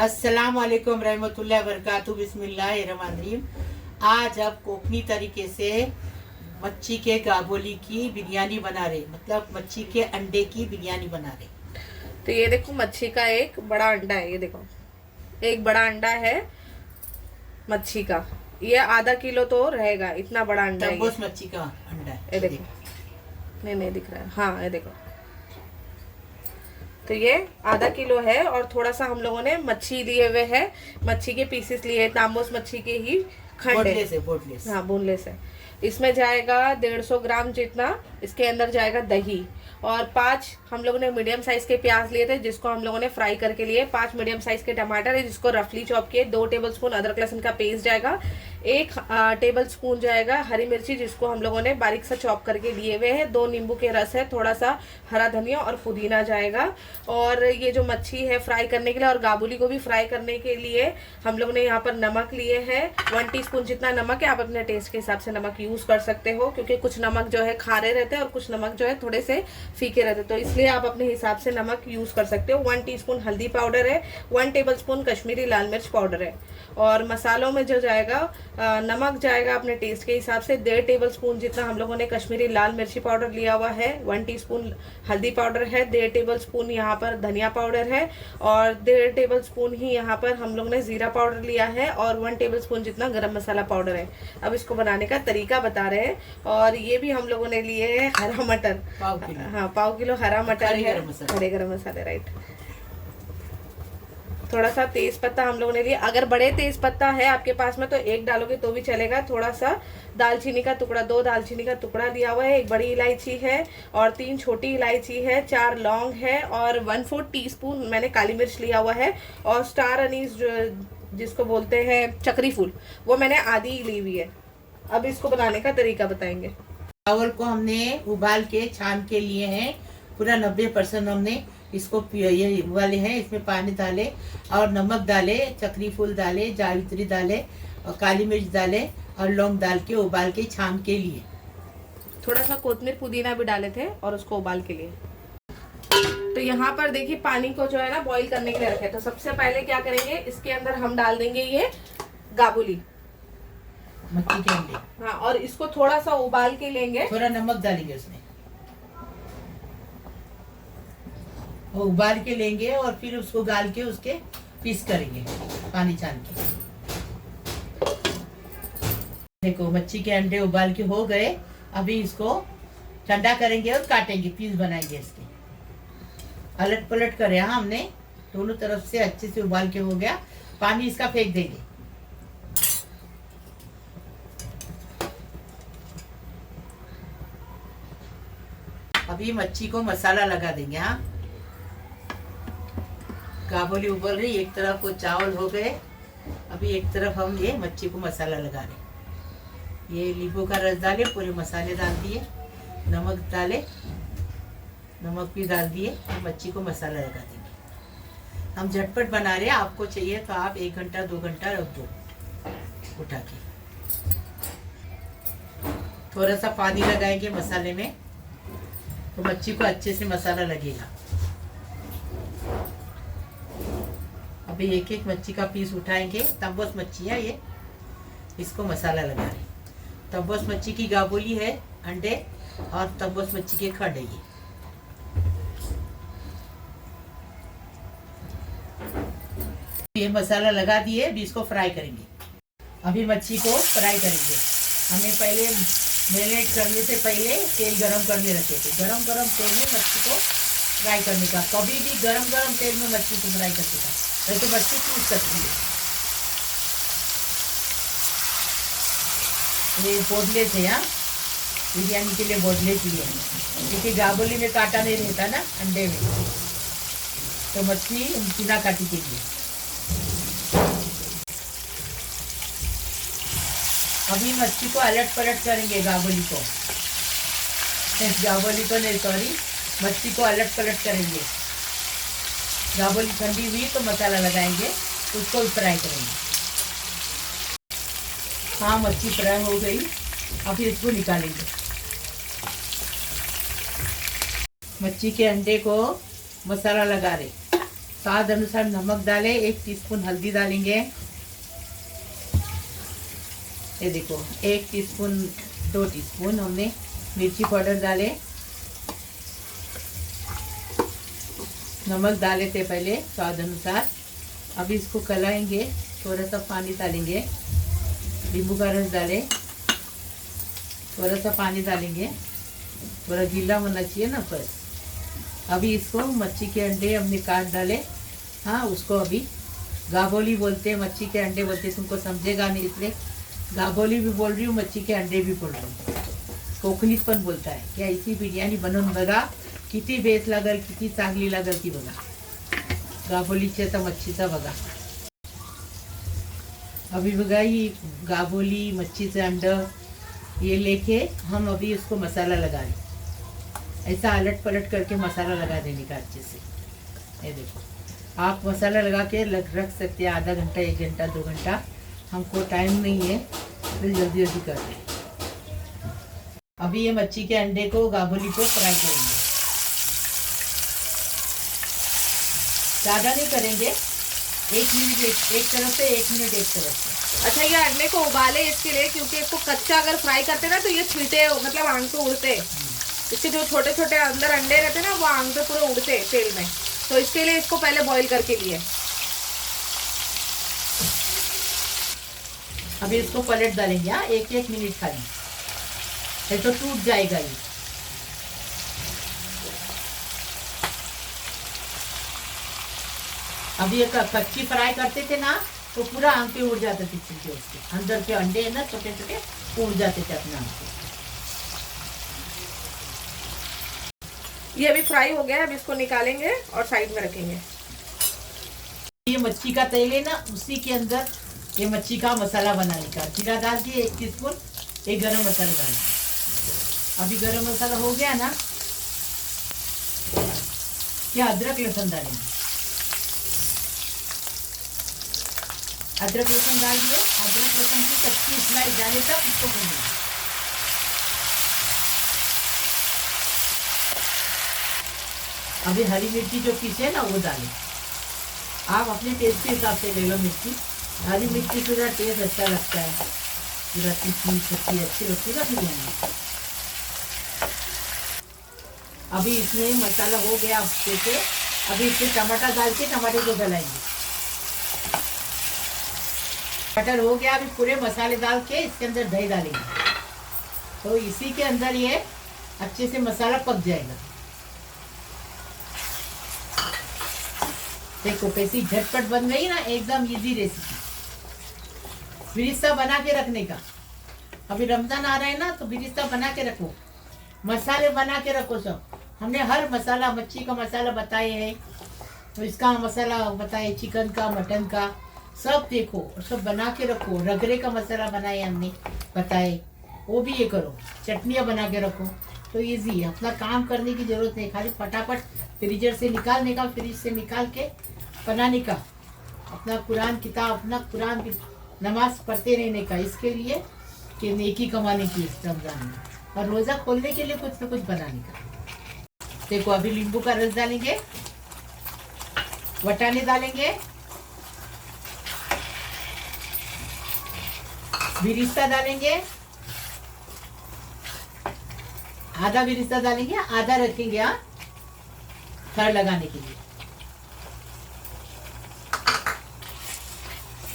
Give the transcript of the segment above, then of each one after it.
अस्सलाम वालेकुम रहमतुल्लाहि व बरकातहू बिस्मिल्लाहिर्रहमानिर्रहीम। आज अब कोकनी तरीके से मच्छी के गाबोली की बिरयानी बना रहे, मतलब मच्छी के अंडे की बिरयानी बना रहे। तो ये देखो मच्छी का एक बड़ा अंडा है। ये देखो एक बड़ा अंडा है मच्छी का। ये आधा किलो तो रहेगा, इतना बड़ा अंडा है। तब्बूस मच्छी का अंडा है। ये देखो, नहीं दिख रहा है। हाँ ये देखो, तो ये आधा किलो है। और थोड़ा सा हम लोगों ने मच्छी लिए हुए है, मच्छी के पीसेस लिए, तांबूस मच्छी के ही खंड है। बोनलेस। हाँ बोनलेस है। इसमें जाएगा 150 ग्राम जितना। इसके अंदर जाएगा दही, और 5 हम लोगों ने मीडियम साइज के प्याज लिए थे जिसको हम लोगों ने फ्राई करके लिए। 5 मीडियम साइज के टमाटर है जिसको रफली चॉप किए। 2 टेबलस्पून अदरक लहसुन का पेस्ट जाएगा। 1 टेबलस्पून जाएगा हरी मिर्ची जिसको हम लोगों ने बारीक सा चॉप करके लिए हुए हैं। 2 नींबू के रस है, थोड़ा सा हरा धनिया और पुदीना जाएगा। और ये जो मच्छी है फ्राई करने के लिए और गाबुली को भी फ्राई करने के लिए हम लोगों ने यहाँ पर नमक लिए है। 1 टीस्पून जितना नमक है। आप अपने टेस्ट के हिसाब से नमक यूज कर सकते हो, क्योंकि कुछ नमक जो है खारे रहते हैं और कुछ नमक जो है थोड़े से फीके रहते हैं, तो इसलिए आप अपने हिसाब से नमक यूज कर सकते हो। 1 टीस्पून हल्दी पाउडर है। 1 टेबलस्पून कश्मीरी लाल मिर्च पाउडर है। और मसालों में जो जाएगा, नमक जाएगा अपने टेस्ट के हिसाब से 1.5 टेबलस्पून जितना हम लोगों ने कश्मीरी लाल मिर्ची पाउडर लिया हुआ है। 1 टीस्पून हल्दी पाउडर है। 1.5 टेबलस्पून यहाँ पर धनिया पाउडर है। और 1.5 टेबलस्पून ही यहाँ पर हम लोग ने जीरा पाउडर लिया है। और 1 टेबलस्पून जितना गरम मसाला पाउडर है। अब इसको बनाने का तरीका बता रहे हैं। और ये भी हम लोगों ने लिए है हरा मटर, हाँ 1/4 किलो हरा मटर है, खड़े गरम मसाले, राइट। थोड़ा सा तेज पत्ता हम लोगों ने लिया। अगर बड़े तेज पत्ता है आपके पास में तो 1 डालोगे तो भी चलेगा। थोड़ा सा दालचीनी का टुकड़ा, 2 दालचीनी का टुकड़ा लिया हुआ है। 1 बड़ी इलायची है और 3 छोटी इलायची है। 4 लौंग है और 1/4 टीस्पून मैंने काली मिर्च लिया हुआ है। और स्टार अनीस जिसको बोलते हैं चक्री फूल, वो मैंने आधी ली हुई है। अब इसको बनाने का तरीका बताएंगे। चावल को हमने उबाल के छान के लिए हैं, पूरा 90% हमने इसको ये उबाले हैं। इसमें पानी डाले और नमक डाले, चक्री फूल डाले, जावित्री डाले और काली मिर्च डाले और लौंग डाल के उबाल के छान के लिए। थोड़ा सा कोतमीर पुदीना भी डाले थे और उसको उबाल के लिए। तो यहाँ पर देखिए पानी को जो है ना बॉईल करने के लिए रखे। तो सबसे पहले क्या करेंगे, इसके अंदर हम डाल देंगे ये गाबुली, मच्छी के अंडे। हाँ, और इसको थोड़ा सा उबाल के लेंगे। थोड़ा नमक डालेंगे उसमें, वो उबाल के लेंगे और फिर उसको गाल के उसके पीस करेंगे पानी छान के। देखो मच्छी के अंडे उबाल के हो गए। अभी इसको ठंडा करेंगे और काटेंगे, पीस बनाएंगे इसके। अलट पलट कर यहाँ हमने दोनों तरफ से अच्छे से उबाल के हो गया। पानी इसका फेंक देंगे। अभी मच्छी को मसाला लगा देंगे। हाँ, काबुली उबल रही, एक तरफ वो चावल हो गए। अभी एक तरफ हम ये मच्छी को मसाला लगा रहे। ये नींबू का रस डाले, पूरे मसाले डाल दिए, नमक डाले, नमक भी डाल दिए और मच्छी को मसाला लगा देंगे। हम झटपट बना रहे हैं, आपको चाहिए तो आप 1 घंटा 2 घंटा रख दो उठा के। थोड़ा सा पानी लगाएंगे मसाले में तो मच्छी को अच्छे से मसाला लगेगा। अभी एक एक मच्छी का पीस उठाएंगे। तब्बूस मच्छी है ये, इसको मसाला लगा रहे। तब्बूस मच्छी की गाबुली है, अंडे और तब्बूस मच्छी के खंड है ये मसाला लगा दिए। अभी इसको फ्राई करेंगे। अभी मच्छी को फ्राई करेंगे। हमें पहले मैरिनेट करने से पहले तेल गरम करने रखे थे। गरम तेल में मच्छी को फ्राई करने का। कभी भी गरम तेल में मच्छी को फ्राई करने का, वैसे मच्छी टूट सकती है। ये बोडले थे, यहाँ बिरयानी के लिए बोडले चाहिए, क्योंकि गाबुली में कांटा नहीं रहता ना अंडे में, तो मछली बिना काटी के लिए। अभी मच्छी को अलट पलट करेंगे। गाबुली को नहीं, सॉरी, मच्छी को अलट पलट करेंगे। गाबुली ठंडी हुई तो मसाला लगाएंगे, उसको फ्राई करेंगे। हाँ, मच्छी फ्राई हो गई। अभी इसको निकालेंगे। मच्छी के अंडे को मसाला लगा रहे। स्वाद अनुसार नमक डालें, 1 टीस्पून हल्दी डालेंगे। ये देखो 1 टीस्पून 2 टीस्पून हमने मिर्ची पाउडर डाले। नमक डाले थे पहले स्वाद अनुसार। अभी इसको कलाएंगे, थोड़ा सा पानी डालेंगे, नींबू का रस डालें, थोड़ा सा पानी डालेंगे, थोड़ा गीला होना चाहिए ना पर। अभी इसको मच्छी के अंडे हमने काट डाले। हाँ, उसको अभी गागोली बोलते हैं, मच्छी के अंडे बोलते हैं, तुमको समझेगा नहीं इसलिए गागोली भी बोल रही हूँ, मच्छी के अंडे भी बोल रही हूँ। कोकणीत पण बोलता है क्या। इसी बिर्याणी बनवून बघा, किती बेस लागल, किती चांगली लागल ती बघा। गाबोलीचे तर मच्छीचा बघा। अभी बघा ही गाबोली मच्छी से अंडा ये लेके हम अभी इसको मसाला लगा रहे। ऐसा अलट पलट करके मसाला लगा देने का अच्छे से। ये देखो आप मसाला लगा के रख सकते हैं आधा घंटा, 1 घंटा, 2 घंटा। हमको टाइम नहीं है तो जल्दी जल्दी कर दें। अभी ये मच्छी के अंडे को गाबोली को फ्राई करेंगे, ज़्यादा नहीं करेंगे, 1 मिनट एक तरफ से, 1 मिनट एक तरफ से। अच्छा, ये अंडे को उबाले इसके लिए, क्योंकि इसको कच्चा अगर फ्राई करते ना तो ये छींटे मतलब आंग पे उड़ते। इसके जो छोटे छोटे अंदर अंडे रहते ना वो आंग पे पूरे उड़ते तेल में, तो इसके लिए इसको पहले बॉईल करके लिए। अभी इसको पलट डालेंगे। हाँ, 1 मिनट खाली, ये तो टूट जाएगा ये। अभी ये कच्ची फ्राई करते थे ना तो पूरा आंग पे उड़ जाते थे छिलके, उसके अंदर के अंडे है ना छोटे छोटे, उड़ जाते थे अपने आंग पे। ये अभी फ्राई हो गया है, अभी इसको निकालेंगे और साइड में रखेंगे। ये मच्छी का तेल है ना, उसी के अंदर ये मच्छी का मसाला बनाने का। जीरा डाल दिए 1 टीस्पून, एक गरम मसाला डाल दिया। अभी गरम मसाला हो गया ना, क्या अदरक लहसुन डालेंगे। अदरक लहसुन डाल दिए। अदरक लहसुन की कच्ची स्मेल जाने तक इसको भूनेंगे। अभी हरी मिर्ची जो पीसे ना वो डालें। आप अपने टेस्ट के हिसाब से ले लो मिर्ची। हरी मिर्ची से ज़रा टेस्ट अच्छा लगता है, पूरा तीखी खट्टी अच्छी लगती है ना बिरयानी। अभी इसमें मसाला हो गया अच्छे से। अभी इसमें टमाटर डाल के टमाटर को गलाएंगे। टमाटर हो गया, अभी पूरे मसाले डाल के इसके अंदर दही डालेंगे, तो इसी के अंदर ये अच्छे से मसाला पक जाएगा। देखो कैसी झटपट बन गई ना, एकदम इजी रेसिपी। बिरिस्ता बना के रखने का। अभी रमजान आ रहा है ना, तो बिरिस्ता बना के रखो, मसाले बना के रखो सब। हमने हर मसाला, मच्छी का मसाला बताए हैं, तो इसका मसाला बताए, चिकन का, मटन का, सब देखो और सब बना के रखो। रगरे का मसाला बनाए हमने बताए, वो भी ये करो। चटनियाँ बना के रखो, तो इजी है। अपना काम करने की जरूरत नहीं, खाली फटाफट फ्रीजर से निकालने का, फ्रिज से निकाल के बनाने का। अपना कुरान किताब, अपना कुरान की नमाज पढ़ते रहने का, इसके लिए कि नेकी कमाने की इस रमजान में, और रोज़ा खोलने के लिए कुछ न कुछ बनाने का। देखो अभी नींबू का रस डालेंगे, वटाने डालेंगे, बिरिस्ता डालेंगे, आधा बिरिस्ता डालेंगे, आधा रखेंगे हाँ थर लगाने के लिए।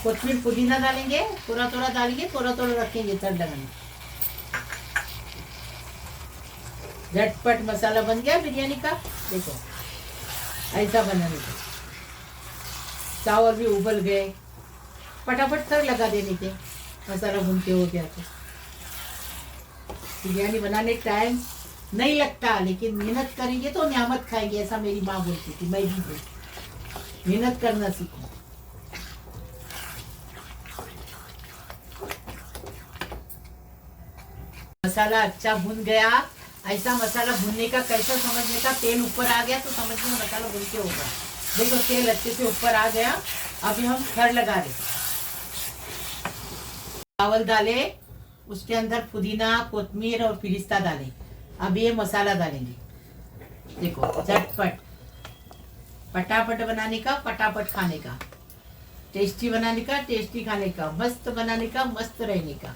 कोथिंबीर पुदीना डालेंगे, थोड़ा थोड़ा डालेंगे, थोड़ा थोड़ा रखेंगे थर लगाने। झटपट मसाला बन गया बिरयानी का। देखो ऐसा बनाने का। चावल भी उबल गए, फटाफट थर लगा देने के, मसाला भून के हो गया। तो बिरयानी बनाने टाइम नहीं लगता, लेकिन मेहनत करेंगे तो नियामत खाएंगे, ऐसा मेरी माँ बोलती थी, मैं भी बोलती। मेहनत करना सीखो। मसाला अच्छा भुन गया। ऐसा मसाला भुनने का कैसा समझने का, तेल ऊपर आ गया तो समझने मसाला भुन के होगा। देखो तेल अच्छे से ऊपर आ गया। अभी हम थर लगा रहे। चावल डाले, उसके अंदर पुदीना, कोथिंबीर और बिरिस्ता डालें। अब ये मसाला डालेंगे। देखो झटपट फटाफट बनाने का, फटाफट खाने का, टेस्टी बनाने का, टेस्टी खाने का, मस्त बनाने का, मस्त रहने का।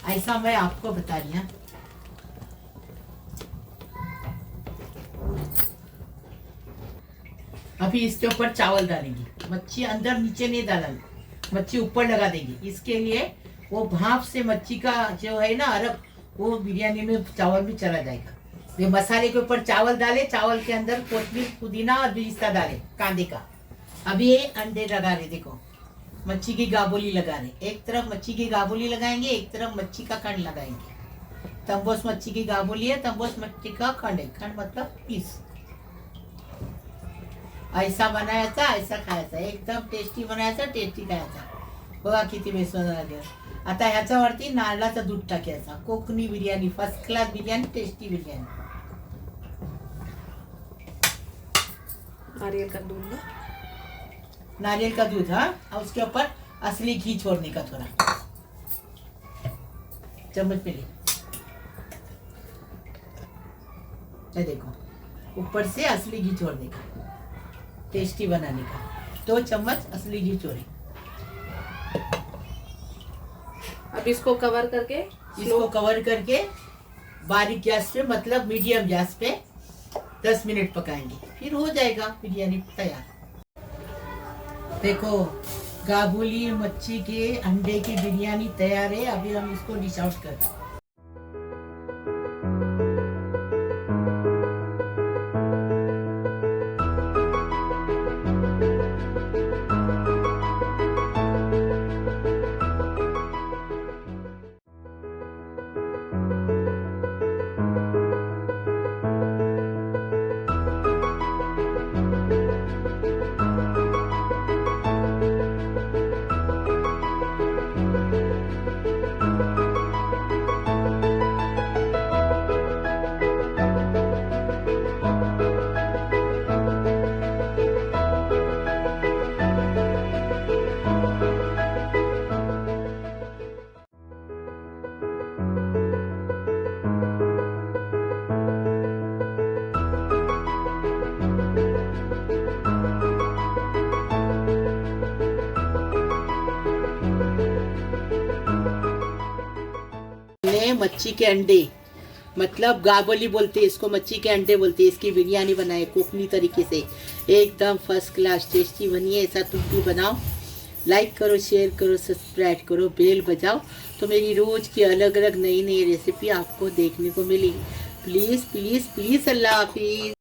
ऐसा मैं आपको बता रही हूँ। अभी इसके ऊपर चावल डालेंगे, मच्छी अंदर नीचे नहीं डालेंगे, मच्छी ऊपर लगा देंगे। इसके लिए वो भाप से मच्छी का जो है ना अरब, वो बिरयानी में चावल भी चला जाएगा। ये मसाले के ऊपर चावल डाले, चावल के अंदर कोथिंबीर, पुदीना और बिरिस्ता डाले कांदे का। अभी ये अंडे लगा रहे, देखो मच्छी की गाबोली लगा रहे। एक तरफ मच्छी की गाबोली लगाएंगे, एक तरफ मच्छी का खंड लगाएंगे। तंबोस मच्छी की गाबोली है, तंबोस मच्छी का खंड है। खंड मतलब पीस। ऐसा बनायचा, ऐसा खायचा, एकदम टेस्टी बनायचा, टेस्टी खायचा। बघा किती बेसन लागेल। आता ह्याच्यावरती नारळाचं दूध टाकायचा। Konkani biryani, first class biryani, tasty biryani. नारियल का दूध ना, नारियल का दूध, हाँ। और उसके ऊपर असली घी छोड़ने का थोड़ा, चम्मच पे ले। ये देखो ऊपर से असली घी छोड़ने का, टेस्टी बनाने का। 2 चम्मच असली घी छोड़े। अब इसको कवर करके, इसको कवर करके बारीक गैस पे, मतलब मीडियम गैस पे 10 मिनट पकाएंगे, फिर हो जाएगा बिरयानी तैयार। देखो गाबुली मच्छी के अंडे की बिरयानी तैयार है। अभी हम इसको डिश आउट करते हैं। मच्छी के अंडे, मतलब गाबोली बोलते हैं इसको, मच्छी के अंडे बोलते हैं। इसकी बिरयानी बनाए कोकनी तरीके से, एकदम फर्स्ट क्लास टेस्टी बनी है। ऐसा तुम भी बनाओ। लाइक करो, शेयर करो, सब्सक्राइब करो, बेल बजाओ, तो मेरी रोज़ की अलग अलग नई नई रेसिपी आपको देखने को मिलेगी। Please please please. अल्लाह हाफिज़।